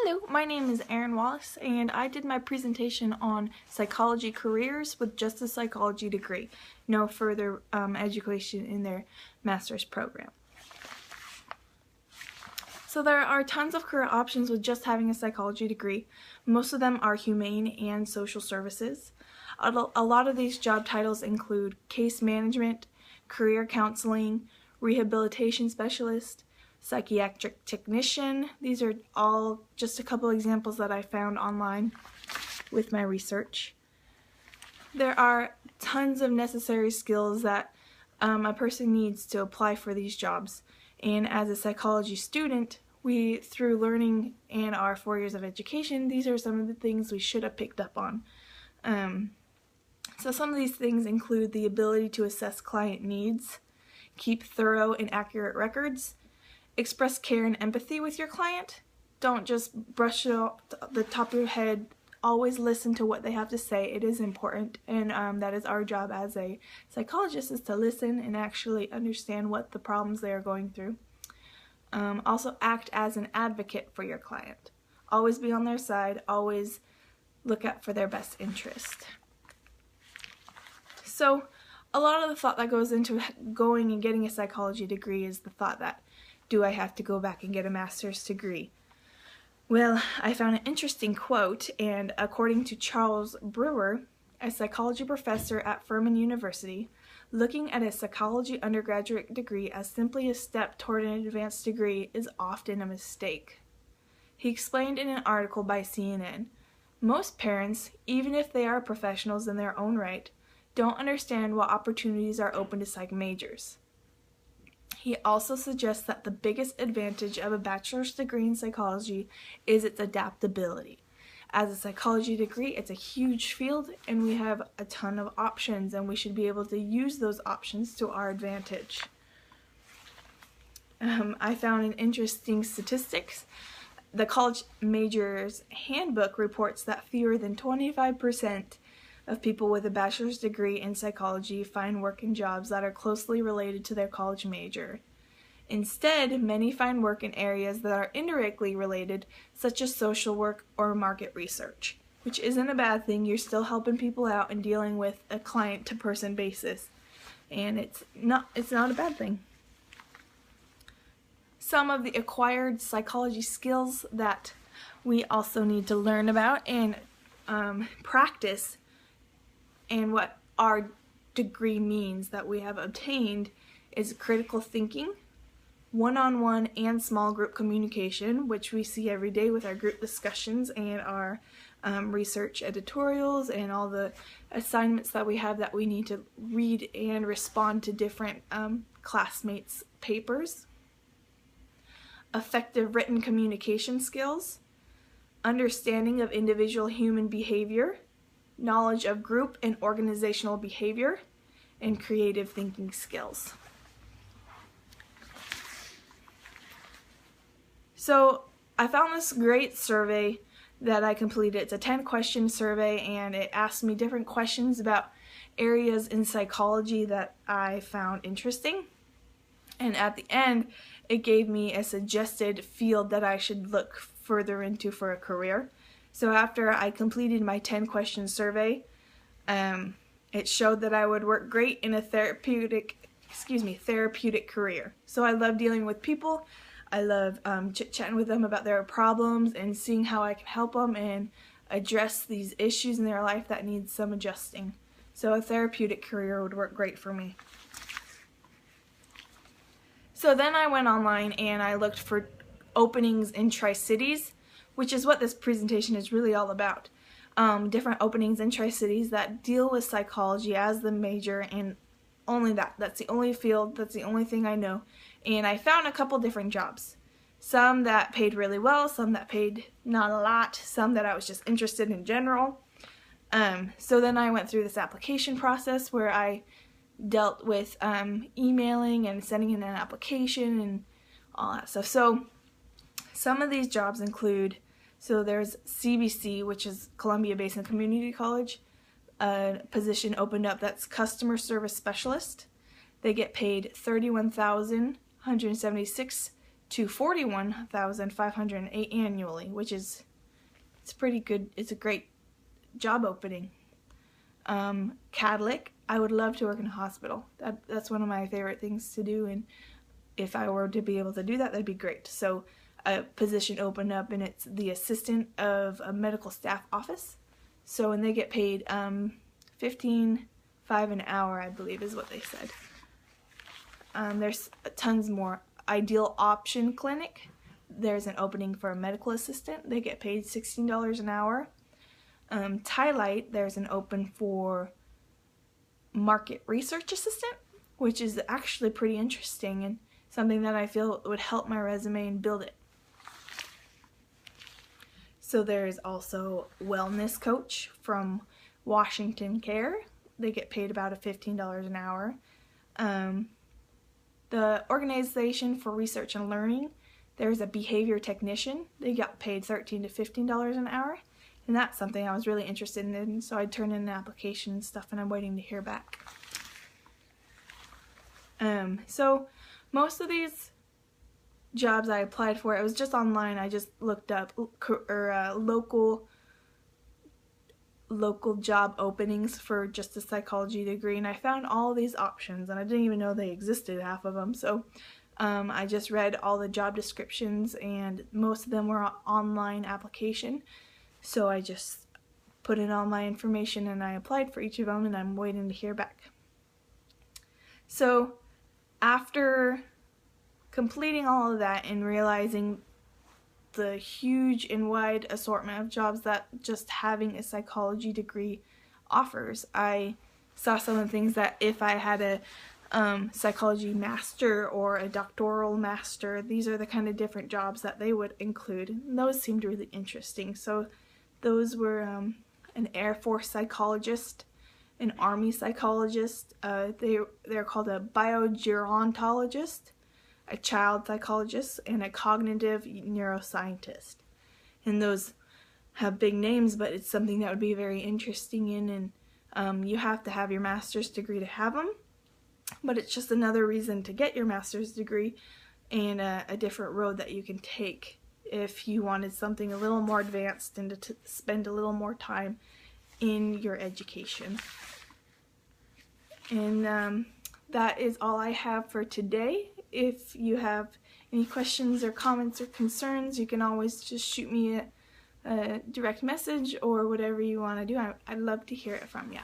Hello, my name is Erin Wallace, and I did my presentation on psychology careers with just a psychology degree, no further education in their master's program. So there are tons of career options with just having a psychology degree. Most of them are humane and social services. A lot of these job titles include case management, career counseling, rehabilitation specialist, psychiatric technician. These are all just a couple examples that I found online with my research. There are tons of necessary skills that a person needs to apply for these jobs. And as a psychology student, through learning and our 4 years of education, these are some of the things we should have picked up on. So some of these things include the ability to assess client needs, keep thorough and accurate records, express care and empathy with your client. Don't just brush it off the top of your head. Always listen to what they have to say. It is important, and that is our job as a psychologist, is to listen and actually understand what the problems they are going through. Also act as an advocate for your client. Always be on their side. Always look out for their best interest. So a lot of the thought that goes into going and getting a psychology degree is the thought that, do I have to go back and get a master's degree? Well, I found an interesting quote, and according to Charles Brewer, a psychology professor at Furman University, looking at a psychology undergraduate degree as simply a step toward an advanced degree is often a mistake. He explained in an article by CNN, most parents, even if they are professionals in their own right, don't understand what opportunities are open to psych majors. He also suggests that the biggest advantage of a bachelor's degree in psychology is its adaptability. As a psychology degree, it's a huge field, and we have a ton of options, and we should be able to use those options to our advantage. I found an interesting statistics. The College Majors Handbook reports that fewer than 25% of people with a bachelor's degree in psychology find work in jobs that are closely related to their college major. Instead, many find work in areas that are indirectly related, such as social work or market research, which isn't a bad thing. You're still helping people out and dealing with a client-to-person basis, and it's not a bad thing. Some of the acquired psychology skills that we also need to learn about and practice, and what our degree means that we have obtained, is critical thinking, one-on-one and small group communication, which we see every day with our group discussions and our research editorials and all the assignments that we have that we need to read and respond to different classmates' papers. Effective written communication skills, understanding of individual human behavior, knowledge of group and organizational behavior, and creative thinking skills. So I found this great survey that I completed. It's a 10-question survey, and it asked me different questions about areas in psychology that I found interesting. And at the end, it gave me a suggested field that I should look further into for a career. So after I completed my 10-question survey, it showed that I would work great in a therapeutic career. So I love dealing with people. I love chit-chatting with them about their problems and seeing how I can help them and address these issues in their life that need some adjusting. So a therapeutic career would work great for me. So then I went online and I looked for openings in Tri-Cities, which is what this presentation is really all about. Different openings in Tri-Cities that deal with psychology as the major, and only that. That's the only field, that's the only thing I know. And I found a couple different jobs. Some that paid really well, some that paid not a lot, some that I was just interested in general. So then I went through this application process where I dealt with emailing and sending in an application and all that stuff. So some of these jobs include, so there's CBC, which is Columbia Basin Community College, a position opened up that's customer service specialist. They get paid $31,176 to $41,508 annually, which is it's pretty good. It's a great job opening. Catholic, I would love to work in a hospital. That's one of my favorite things to do, and if I were to be able to do that, that'd be great. So a position opened up, and it's the assistant of a medical staff office. So, and they get paid $15.05 an hour, I believe is what they said. There's tons more. Ideal Option Clinic, there's an opening for a medical assistant. They get paid $16 an hour. Tylight, there's an open for market research assistant, which is actually pretty interesting and something that I feel would help my resume and build it. So there's also wellness coach from Washington Care. They get paid about $15 an hour. The Organization for Research and Learning, there's a behavior technician. They got paid $13 to $15 an hour. And that's something I was really interested in, so I turned in an application and stuff, and I'm waiting to hear back. So most of these jobs I applied for, it was just online. I just looked up local job openings for just a psychology degree, and I found all these options, and I didn't even know they existed, half of them. So I just read all the job descriptions, and most of them were online application. So I just put in all my information and I applied for each of them, and I'm waiting to hear back. So after completing all of that and realizing the huge and wide assortment of jobs that just having a psychology degree offers, I saw some of the things that if I had a psychology master or a doctoral master, these are the kind of different jobs that they would include. And those seemed really interesting. So those were an Air Force psychologist, an Army psychologist, they're called a biogerontologist, a child psychologist, and a cognitive neuroscientist. And those have big names, but it's something that would be very interesting in, and you have to have your master's degree to have them, but it's just another reason to get your master's degree and a different road that you can take if you wanted something a little more advanced and to spend a little more time in your education. And that is all I have for today. If you have any questions or comments or concerns, you can always just shoot me a direct message or whatever you want to do. I'd love to hear it from you.